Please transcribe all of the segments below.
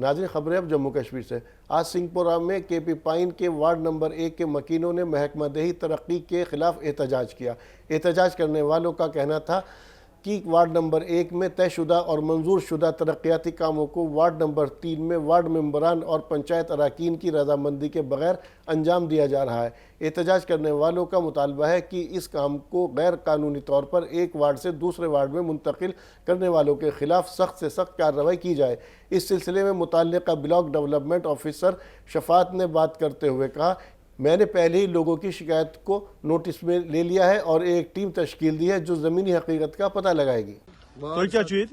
नाज़रीन, खबरें अब जम्मू कश्मीर से। आज सिंहपुरा में KP पाइन के वार्ड नंबर 1 के मकीनों ने महकमा दही तरक्की के खिलाफ एहतजाज किया। एहतजाज करने वालों का कहना था कि वार्ड नंबर 1 में तयशुदा और मंजूर शुदा तरक्याती कामों को वार्ड नंबर 3 में वार्ड मेंबरान और पंचायत अरकान की रजामंदी के बगैर अंजाम दिया जा रहा है। एहतजाज करने वालों का मुतालबा है कि इस काम को गैर कानूनी तौर पर एक वार्ड से दूसरे वार्ड में मुंतकिल करने वालों के खिलाफ सख्त से सख्त कार्रवाई की जाए। इस सिलसिले में मुतल्लिका ब्लॉक डेवलपमेंट ऑफिसर शफात ने बात करते हुए कहा, मैंने पहले ही लोगों की शिकायत को नोटिस में ले लिया है और एक टीम तश्कील दी है जो ज़मीनी हकीकत का पता लगाएगी। तो क्या चीज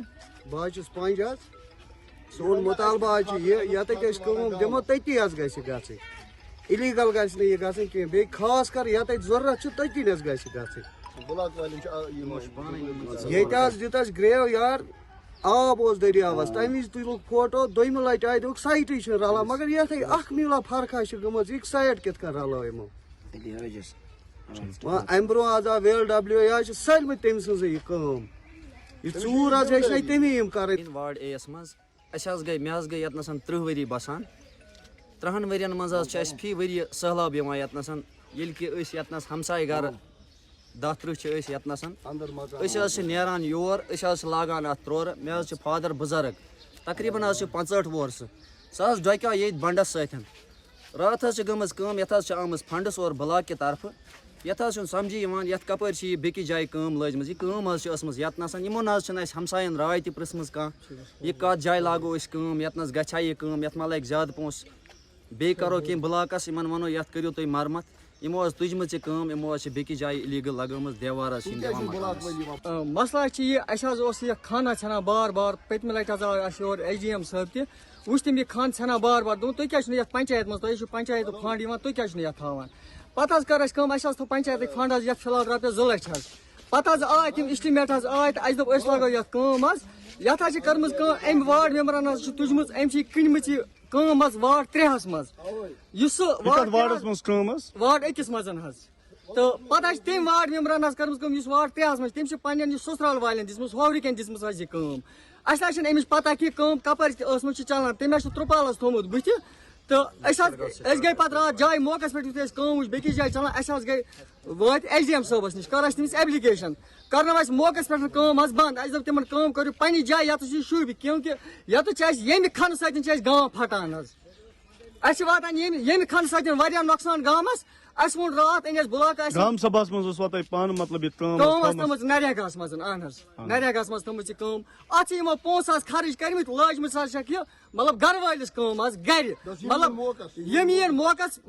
बाज पंजाब सोन मुतालबा दिमो तती गई इलीगल गई खास कर ये जरूरत तती दित ग्रेव यार आब दरियावस तम वज तुल फोटो दोम लट आय दुख साइट रला मगर ये मीला फर्का गम यह साइट कित रलो यमो अम ब्रो आज VLW यह सलम तम सज यह चूर आज तमी कर वार्ड A यस मज गई मे गई ये 30 वरी बसान 30 वरियन मज फी वरी सहलाब ये हमसाय घर 10-30 ये नेरान योर लागान अत त्रोर मे फादर बुजुर्ग तकरीबन 65 वोर सह डोक्या ये बंडस सतन रात गम ये आम फंडस और ब्लॉक की तरफ ये समझी ये कपर बेकि जाए कम लजम यह यमो हमसायन राय त पृसम कह यह कत जाए लागो ये गछा ये मा लग ज्यादा पोस बे करो कह ब्लॉकस इन वनो ये करो तुम मरम्मत यमो तुजम यमो बेकि जाए इलीगल लगम देवार मसला यह खाना छाना बार बार पतम लट और SDM साहब तह वुच तम यह खान छाना बार बार दोन तुम क्या पंचायत मज तुम पंचायत फंड तुम क्या थवान पत कर थो पंचायत फंड ये फिलहाल रपे 2 लाख पत आय तम इस्टिमेट आय तो दोप लगो ये कर्म अम वार्ड मेंबरन तुजम अम कनम कम वार्ड 3 मज वार्ड 1 मज तो पता तम वार्ड मेंबरन कर्म वार्ड 3 मज तम पन्न ससुराल वाले दिसम होवरिकन दिसम कम अस अमिच पता कि कम कपर चलान तम त्रुपाल थोमुत बुथ तो गई पे रात जाए मौके पे कम वुच बेकि जाए चलान अस गई वात SDM साहबस नश कर तमिस एप्लिकेशन कर मौके पे कम बंद अस दम कम करो पन्नी जाए ये शुभ क्योंकि ये खन सत गाँव फटान अस वातान ये खन सत नुकसान गाँवस अस वो रात अस ब्लॉक ग्राम सभास मज पान मतलब नरेगा मज नरेगा मज थी कम अत पोस खर्च कर्मित लजम मतलब घर वालिस कम गर मतलब यम मौकस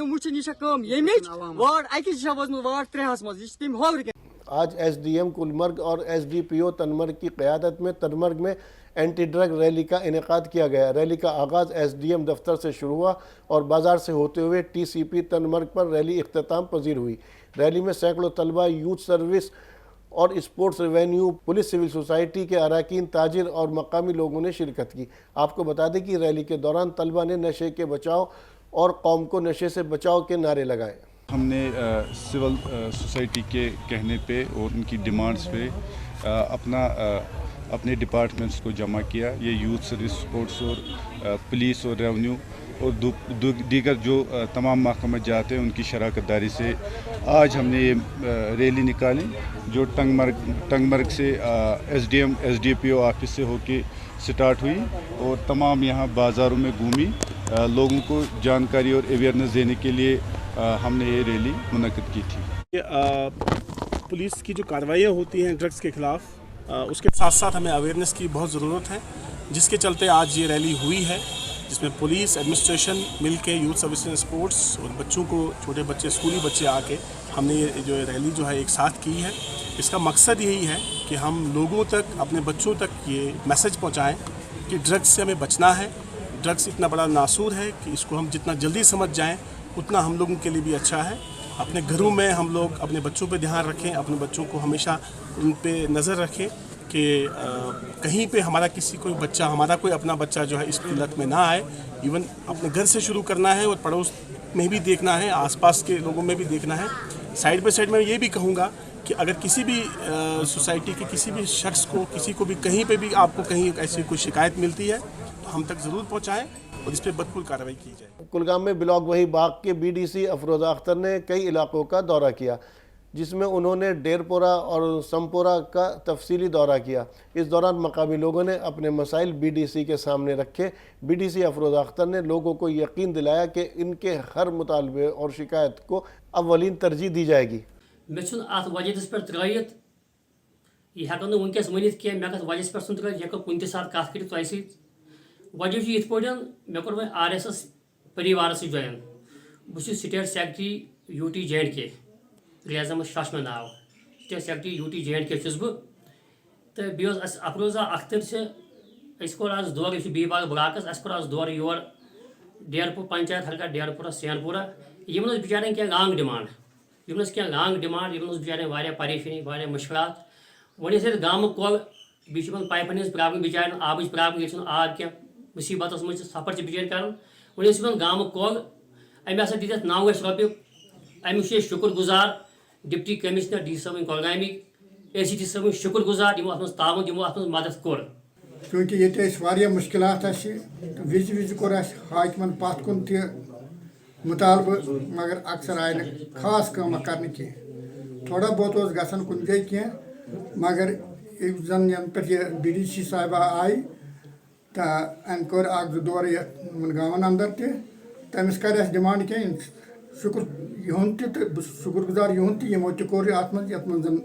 वुचन यह कम यमिच वार्ड 1 वजन वार्ड 3 मज तम होवर आज SDM गुलमर्ग और SDPO तनमर्ग की क़यादत में तनमर्ग में एंटी ड्रग रैली का इनेकाद किया गया। रैली का आगाज़ SDM दफ्तर से शुरू हुआ और बाजार से होते हुए TCP तनमर्ग पर रैली इख्तिताम पजीर हुई। रैली में सैकड़ों तलबा, यूथ सर्विस और sports revenue, police, civil society के अरकान, ताजिर और मकामी लोगों ने शिरकत की। आपको बता दें कि रैली के दौरान तलबा ने नशे के बचाव और कौम को नशे से बचाव के नारे लगाए। हमने सिविल सोसाइटी के कहने पे और उनकी डिमांड्स पे अपने डिपार्टमेंट्स को जमा किया। ये यूथ सर्विस, स्पोर्ट्स और पुलिस और रेवेन्यू और दीगर जो तमाम महकमे जाते हैं उनकी शराकत दारी से आज हमने ये रैली निकाली जो टंगमर्ग से SDM SDPO ऑफिस से होके स्टार्ट हुई और तमाम यहाँ बाज़ारों में घूमी। लोगों को जानकारी और अवेयरनेस देने के लिए हमने ये रैली मुनक्किद की थी। पुलिस की जो कार्रवाइयाँ होती हैं ड्रग्स के ख़िलाफ़ उसके साथ साथ हमें अवेयरनेस की बहुत ज़रूरत है, जिसके चलते आज ये रैली हुई है जिसमें पुलिस, एडमिनिस्ट्रेशन मिल के, यूथ सर्विस एंड स्पोर्ट्स और बच्चों को, छोटे बच्चे, स्कूली बच्चे आके हमने ये जो रैली जो है एक साथ की है। इसका मकसद यही है कि हम लोगों तक, अपने बच्चों तक ये मैसेज पहुँचाएँ कि ड्रग्स से हमें बचना है। ड्रग्स इतना बड़ा नासूर है कि इसको हम जितना जल्दी समझ जाएँ उतना हम लोगों के लिए भी अच्छा है। अपने घरों में हम लोग अपने बच्चों पे ध्यान रखें, अपने बच्चों को हमेशा उन पे नज़र रखें कि कहीं पे हमारा कोई अपना बच्चा जो है इस लत में ना आए। इवन अपने घर से शुरू करना है और पड़ोस में भी देखना है, आसपास के लोगों में भी देखना है। साइड बाय साइड मैं ये भी कहूँगा कि अगर किसी भी सोसाइटी के किसी भी शख्स को, किसी को भी कहीं पे भी आपको कहीं ऐसी कोई शिकायत मिलती है तो हम तक ज़रूर पहुंचाएं और इस पर बदखुल कार्रवाई की जाए। कुलगाम में ब्लॉक वही बाग के BDC अफरोज़ा अख्तर ने कई इलाकों का दौरा किया, जिसमें उन्होंने डेरपोरा और समपोरा का तफसीली दौरा किया। इस दौरान मकामी लोगों ने अपने मसाइल BDC के सामने रखे। BDC अफरोज़ा अख्तर ने लोगों को यकीन दिलाया कि इनके हर मुतालबे और शिकायत को अव्वलीन तरजीह दी जाएगी। मे अत वजह पे त्रित यह हेको ना वनकस वन क्या मे कत वजह पे सुन त्रित हेको कुन सात कत कर तुम सत वजह ये मे कोर वो RSS परिवार से ज्वाइन बहुत स्टेट सेक्रेटरी UT J&K रियाज अहमद शाह मे नाव स्टेट सेक्रेटरी UT J&K बह तो बेस अफरोज़ा अख्तर कोर आज दौर बी बाग ब्लाकस अस कोर आज दौर योर डेरपुर पंचायत हल्का डेरपुरा सैनपुरा यमन बिचारें क्या लांग डिमांड यमन क्या लांग डिमांड यमन बिचारें वारिया परेशानी वारिया मुश्किलात वन गाम कल बीच पाइपन हज प्रॉब्लम बिचारें आबच प्रॉब्लम ये आब क्या मुसीबत मज सफर बिचार कर वन गाम कल अमे हसा दी 9 लाख रुपये अमुक शुक्र गुजार डिप्टी कमिश्नर DC साहब कलगामिक ACT साहब शुक्र गुजार यमो अत तावन यमो अत मदद कोर क्योंकि ये मुश्किलात विज विज कोर हाकिमन पत कुन तह मुतालब मगर अक्सर आय खास काम कर थोड़ा बहुत गसन कुन जै कह मगर जन यन पे BDC साहिबा आई तो अम कोर दौर गाँवन अंदर तमिस कर डिमांड क्या शुक्र युन तो शुक्र गुजार युन तमो तोर अत मन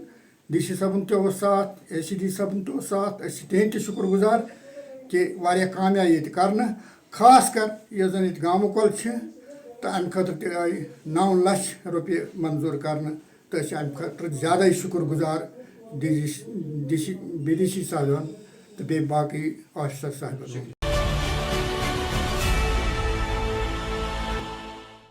DC साहब तो साथ ACT साहब तो साथ तें शुक्र गुजार कि वारिया काम आयी ये कर खास कर यह जन गाम कल तो अम खतर आई 9 लाख रुपये मंजूर कर तो अम खतर ज़्यादा शुक्र गुजार BDC साहब तो बे बाकी ऑफिसर साहब।